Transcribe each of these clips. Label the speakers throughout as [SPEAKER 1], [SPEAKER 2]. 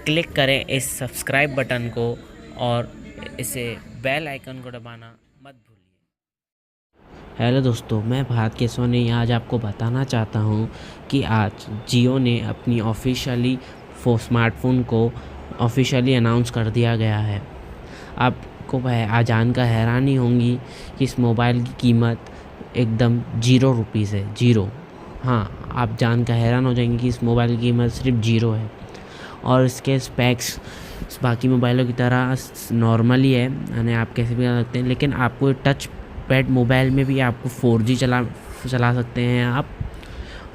[SPEAKER 1] Click करें इस subscribe button को और इसे बेल आइकन को दबाना मत भूलिए। हेलो दोस्तों, मैं भारत केसवानी आज आपको बताना चाहता हूं कि आज जियो ने अपनी ऑफिशियली स्मार्टफ़ोन को ऑफिशियली अनाउंस कर दिया गया है। आपको जानकर हैरानी होंगी कि इस मोबाइल की कीमत एकदम ₹0 है। ज़ीरो, हाँ, आप जानकर हैरान हो जाएंगे कि इस मोबाइल की कीमत सिर्फ ज़ीरो है और इसके स्पेक्स बाकी मोबाइलों की तरह नॉर्मल ही है, यानी आप कैसे भी कर सकते हैं। लेकिन आपको टच पैड मोबाइल में भी आपको 4G चला सकते हैं आप,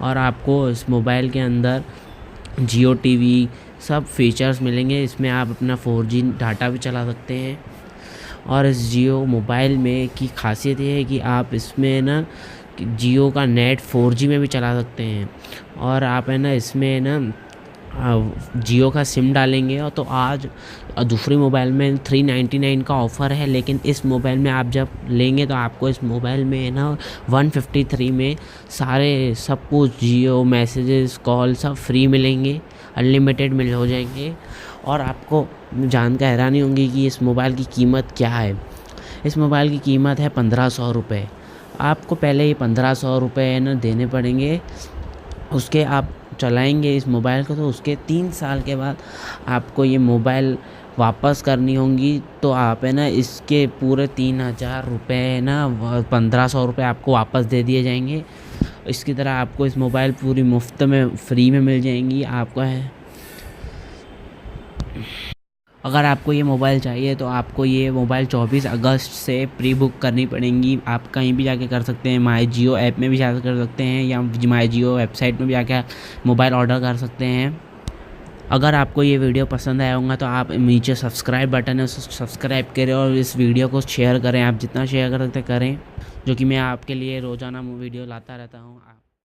[SPEAKER 1] और आपको इस मोबाइल के अंदर जियो टीवी सब फीचर्स मिलेंगे। इसमें आप अपना 4G डाटा भी चला सकते हैं। और इस जियो मोबाइल में की खासियत ये है कि आप इसमें ना जियो का नेट 4G में भी चला सकते हैं। और आप इसमें जियो का सिम डालेंगे और तो आज दूसरी मोबाइल में 399 का ऑफ़र है, लेकिन इस मोबाइल में आप जब लेंगे तो आपको इस मोबाइल में 153 में सारे सब कुछ जियो मैसेजेस कॉल सब फ्री मिलेंगे, अनलिमिटेड हो जाएंगे। और आपको जानकर हैरानी होंगी कि इस मोबाइल की कीमत क्या है। इस मोबाइल की कीमत है ₹1500। आपको पहले ये ₹1500 देने पड़ेंगे। उसके आप चलाएंगे इस मोबाइल को तो उसके 3 साल के बाद आपको ये मोबाइल वापस करनी होंगी। तो आप इसके पूरे ₹3000 ₹1500 आपको वापस दे दिए जाएंगे। इसकी तरह आपको इस मोबाइल पूरी मुफ्त में फ्री में मिल जाएंगी। अगर आपको ये मोबाइल चाहिए तो आपको ये मोबाइल 24 अगस्त से प्री बुक करनी पड़ेंगी। आप कहीं भी जाके कर सकते हैं, माई जियो ऐप में भी जाकर कर सकते हैं या माई जियो वेबसाइट में भी जाकर मोबाइल ऑर्डर कर सकते हैं। अगर आपको ये वीडियो पसंद आया होगा तो आप नीचे सब्सक्राइब बटन है, सब्सक्राइब करें और इस वीडियो को शेयर करें। आप जितना शेयर कर सकते करें, जो कि मैं आपके लिए रोज़ाना वीडियो लाता रहता हूँ।